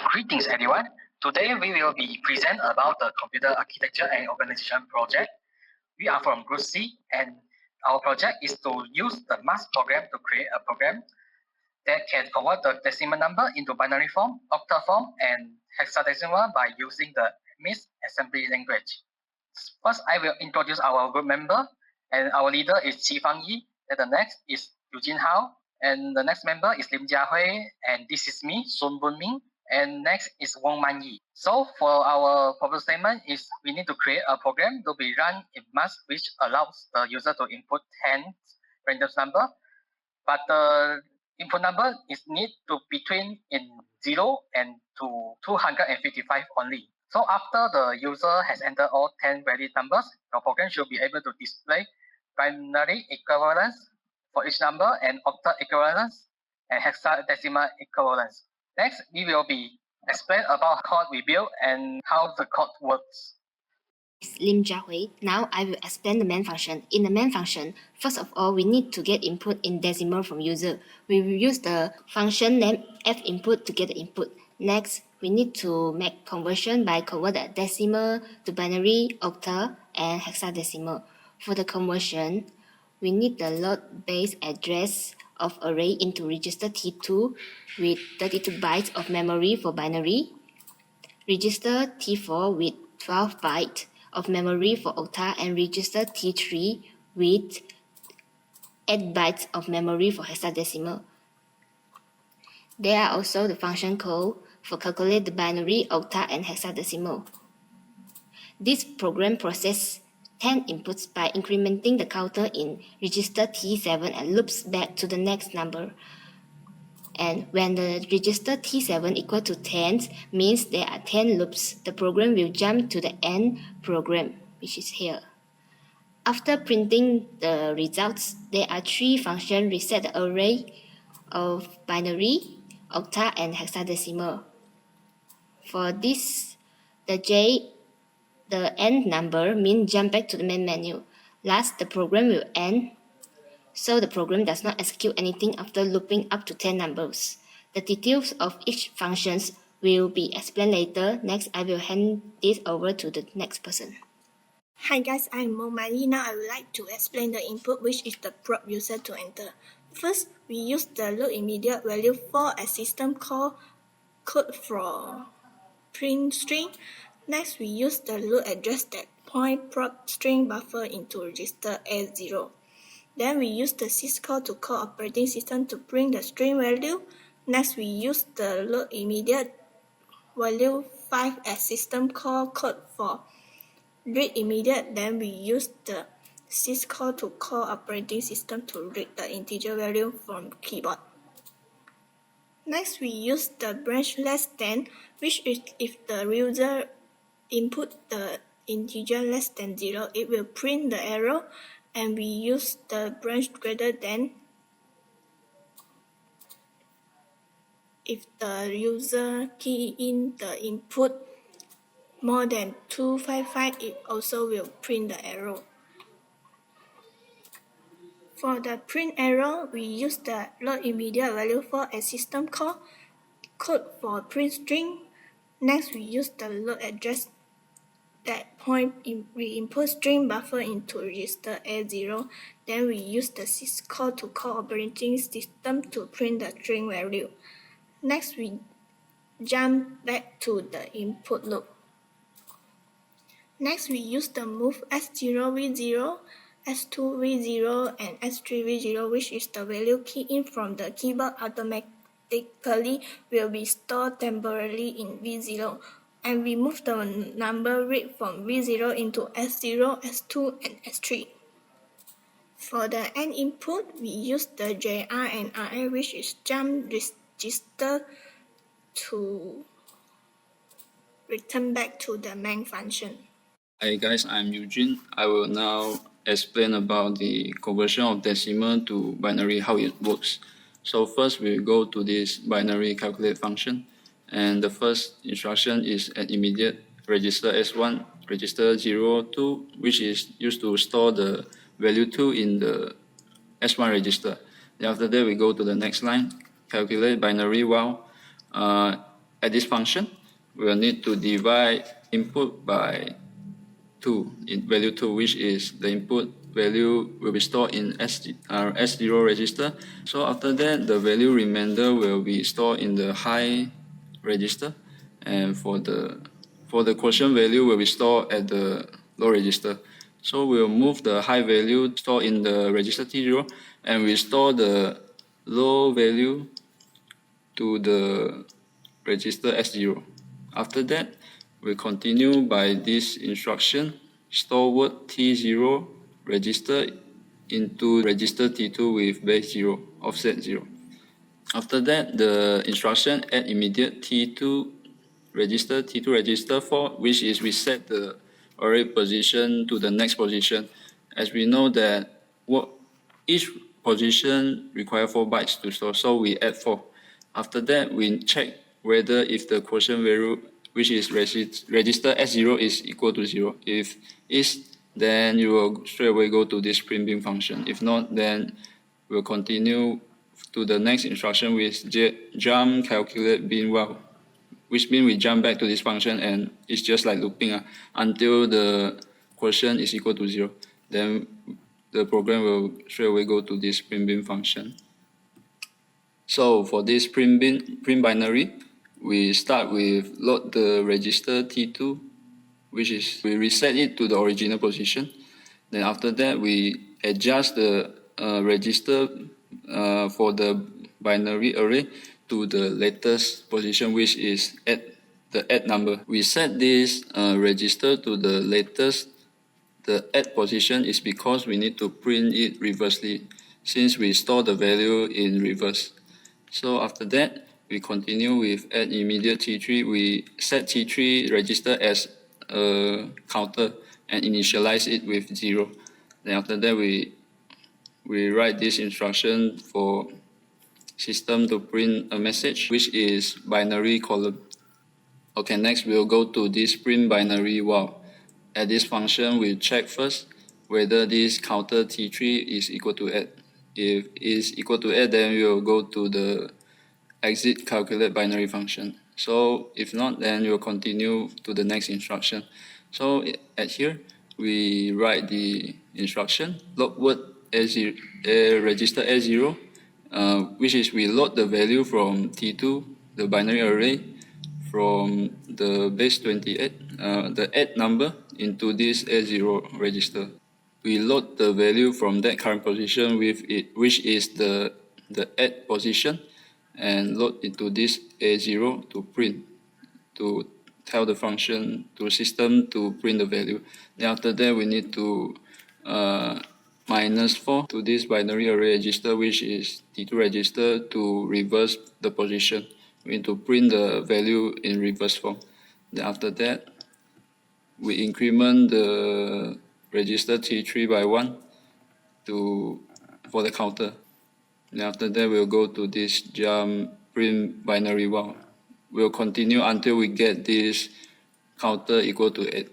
Greetings everyone. Today we will be present about the computer architecture and organization project. We are from Group C and our project is to use the MIPS program to create a program that can convert the decimal number into binary form, octal form, and hexadecimal by using the MIPS Assembly Language. First, I will introduce our group member, and our leader is Qi Fang Yi. And the next is Eugene Hao, and the next member is Lim Jiahui, and this is me, Sun Bun Ming, and next is Wong Man Yi. So for our problem statement is we need to create a program to be run in MIPS which allows the user to input 10 random number, but the input number is need to between in 0 and to 255 only. So after the user has entered all 10 valid numbers, your program should be able to display binary equivalence for each number and octal equivalence and hexadecimal equivalence. Next, we will be explain about code we build and how the code works. Lim Jiahui. Now I will explain the main function. In the main function, first of all, we need to get input in decimal from user. We will use the function named finput to get the input. Next, we need to make conversion by convert the decimal to binary, octal, and hexadecimal. For the conversion, we need the load base address of array into register T2 with 32 bytes of memory for binary, register T4 with 12 bytes of memory for octal, and register T3 with 8 bytes of memory for hexadecimal. There are also the function code for calculate the binary, octal, and hexadecimal. This program processes 10 inputs by incrementing the counter in register T7 and loops back to the next number. And when the register T7 equal to 10 means there are 10 loops, the program will jump to the end program, which is here. After printing the results, there are 3 functions reset the array of binary, octal, and hexadecimal. For this, the end number means jump back to the main menu. Last, the program will end, so the program does not execute anything after looping up to 10 numbers. The details of each function will be explained later. Next, I will hand this over to the next person. Hi guys, I'm Momali. Now I would like to explain the input, which is the prompt user to enter. First, we use the load immediate value for a system call code for print string. Next, we use the load address that point prompt string buffer into register A0. Then we use the syscall to call operating system to print the string value. Next, we use the load immediate value 5 as system call code for read immediate. Then we use the syscall to call operating system to read the integer value from keyboard. Next, we use the branch less than, which is if the user input the integer less than 0, it will print the error. And we use the branch greater than if the user key in the input more than 255, it also will print the error. For the print error, we use the load immediate value for a system call code for print string. Next, we use the load address that point we input string buffer into register A0. Then we use the syscall to call operating system to print the string value. Next, we jump back to the input loop. Next, we use the move S0 V0, S2 V0, and S3 V0, which is the value key in from the keyboard automatically will be stored temporarily in V0. And we move the number read from V0 into S0, S2, and S3. For the end input, we use the JR and RA, which is jump register to return back to the main function. Hi guys, I'm Eugene. I will now explain about the conversion of decimal to binary, how it works. So first we go to this binary calculate function. And the first instruction is at immediate register S1, register 0, 2, which is used to store the value 2 in the S1 register. Then after that, we go to the next line, calculate binary while at this function, we will need to divide input by 2, in value 2, which is the input value will be stored in S0 register. So after that, the value remainder will be stored in the high register, and for the quotient value will be stored at the low register. So we'll move the high value stored in the register T0, and we store the low value to the register S0. After that, we continue by this instruction, store word T0 register into register T2 with base 0, offset 0. After that, the instruction add immediate T2 register for, which is we set the array position to the next position. As we know that each position require 4 bytes to store, so we add 4. After that, we check whether if the quotient value, which is register S0, is equal to 0. If is, then you will straight away go to this print bin function. If not, then we'll continue to the next instruction with jump calculate bin while, which means we jump back to this function and it's just like looping until the quotient is equal to 0. Then the program will straight away go to this print bin function. So for this print binary, we start with load the register T2, which is we reset it to the original position. Then after that, we adjust the register for the binary array to the latest position, which is at the add number. We set this register to the latest. The add position is because we need to print it reversely, since we store the value in reverse. So after that, we continue with add immediate T3. We set T3 register as a counter and initialize it with 0. Then after that, we write this instruction for system to print a message, which is binary column. Okay, next we'll go to this print binary while. At this function, we check first whether this counter T3 is equal to add. If it is equal to add, then we'll go to the exit calculate binary function. So if not, then we'll continue to the next instruction. So at here, we write the instruction, load word A0, register A0, which is we load the value from T2, the binary array, from the base 28, the add number, into this A0 register. We load the value from that current position with it, which is the add position, and load into this A0 to print, to tell the function to system to print the value. Then after that, we need to -4 to this binary array register, which is T2 register, to reverse the position. We need to print the value in reverse form. Then after that, we increment the register T3 by 1 for the counter. Then after that, we'll go to this jump print binary while. We'll continue until we get this counter equal to 8.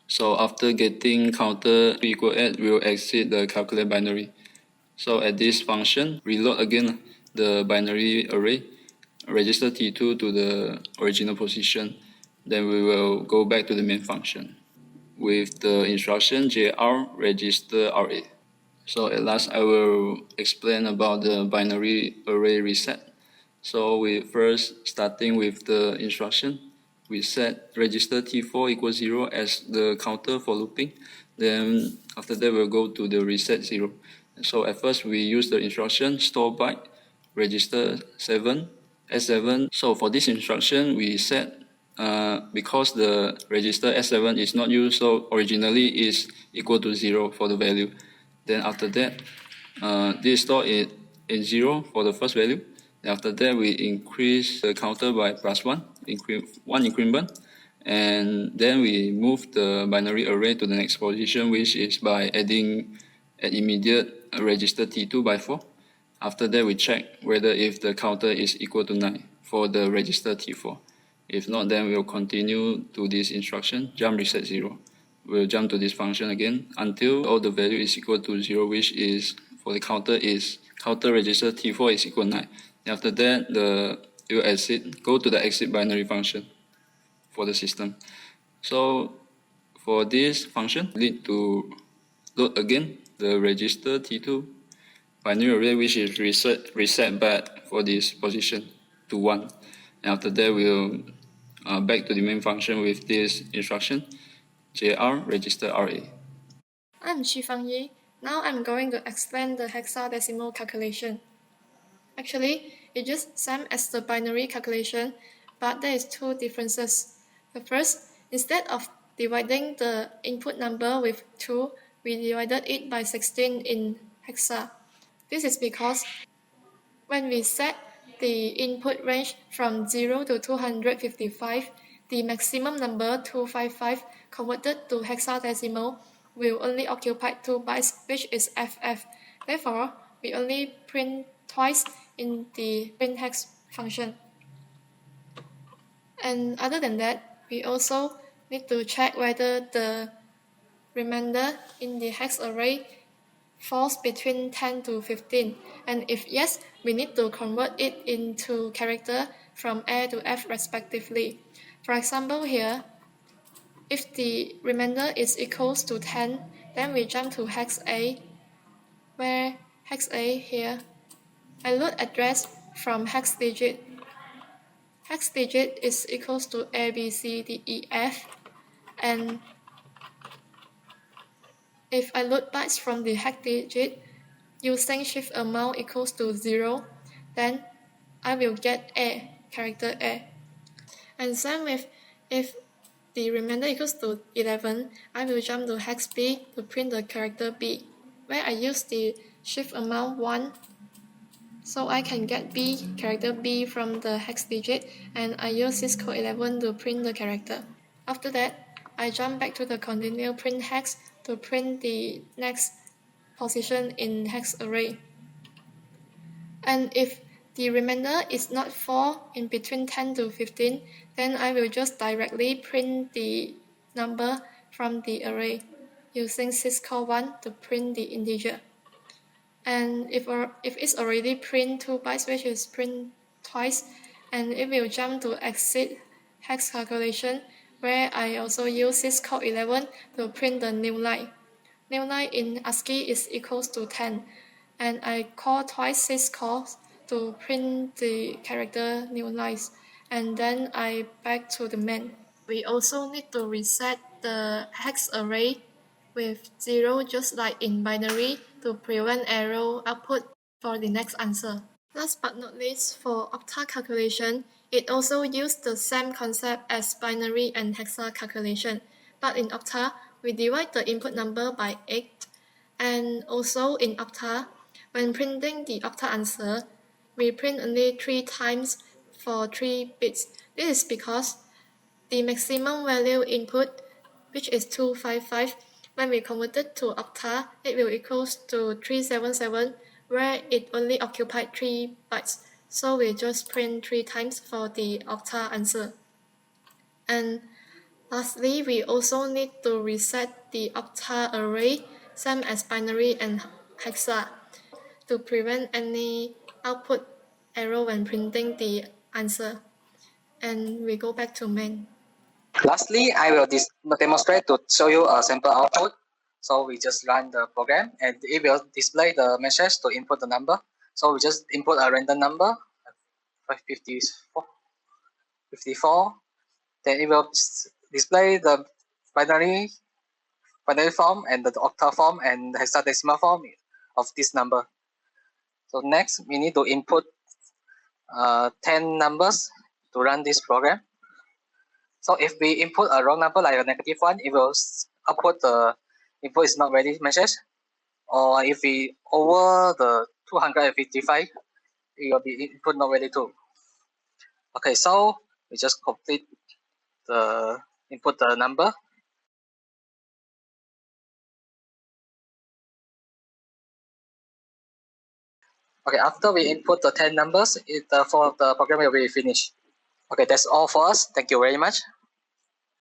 So after getting counter equal 8, we'll exit the calculate binary. So at this function, reload again the binary array, register T2 to the original position. Then we will go back to the main function with the instruction JR register RA. So at last, I will explain about the binary array reset. So we first starting with the instruction. We set register T4 equals 0 as the counter for looping. Then after that, we'll go to the reset 0. So at first, we use the instruction store byte register 7 S7. So for this instruction, we set because the register S7 is not used, so originally is equal to 0 for the value. Then after that, this store is in 0 for the first value. Then after that, we increase the counter by +1, one increment, and then we move the binary array to the next position, which is by adding an immediate register T2 by 4. After that, we check whether if the counter is equal to 9 for the register T4. If not, then we'll continue to this instruction, jump reset 0. We'll jump to this function again until all the value is equal to 0, which is for the counter register T4 is equal to 9. After that, the it will go to the exit binary function for the system. So for this function, we need to load again the register T2 binary array, which is reset back for this position to 1. And after that, we'll back to the main function with this instruction, JR register RA. I'm Shifang Yi. Now I'm going to explain the hexadecimal calculation. Actually, it's just same as the binary calculation, but there is two differences. The first, instead of dividing the input number with 2, we divided it by 16 in hexa. This is because when we set the input range from 0 to 255, the maximum number 255 converted to hexadecimal will only occupy 2 bytes, which is FF. Therefore, we only print twice in the print hex function. And other than that, we also need to check whether the remainder in the hex array falls between 10 to 15, and if yes, we need to convert it into character from A to F respectively. For example here, if the remainder is equals to 10, then we jump to hex A, where hex A here, I load address from hex digit. Hex digit is equals to A, B, C, D, E, F, and if I load bytes from the hex digit, using shift amount equals to 0, then I will get A, character A. And same with if the remainder equals to 11, I will jump to hex B to print the character B, where I use the shift amount 1, so I can get B, character B from the hex digit, and I use syscall 11 to print the character. After that, I jump back to the continue print hex to print the next position in hex array. And if the remainder is not 4 in between 10 to 15, then I will just directly print the number from the array using syscall 1 to print the integer. And if it's already print 2 bytes, which is print twice, and it will jump to exit hex calculation, where I also use syscall 11 to print the new line. New line in ASCII is equals to 10, and I call twice syscall to print the character new lines, and then I back to the main. We also need to reset the hex array with 0, just like in binary, to prevent error output for the next answer. Last but not least, for octa calculation, it also used the same concept as binary and hexa calculation, but in octa, we divide the input number by 8, and also in octa, when printing the octa answer, we print only 3 times for 3 bits. This is because the maximum value input, which is 255, when we convert it to octa, it will equals to 377, where it only occupied 3 bytes. So we just print 3 times for the octa answer. And lastly, we also need to reset the octa array, same as binary and hexa, to prevent any output error when printing the answer. And we go back to main. Lastly, I will demonstrate to show you a sample output. So we just run the program and it will display the message to input the number. So we just input a random number, 54. Then it will display the binary form and the octa form and the hexadecimal form of this number. So next, we need to input 10 numbers to run this program. So if we input a wrong number like a -1, it will output the input is not ready message. Or if we over the 255, it will be input not ready too. Okay, so we just complete the input the number. Okay, after we input the 10 numbers, the program will be finished. Okay, that's all for us. Thank you very much.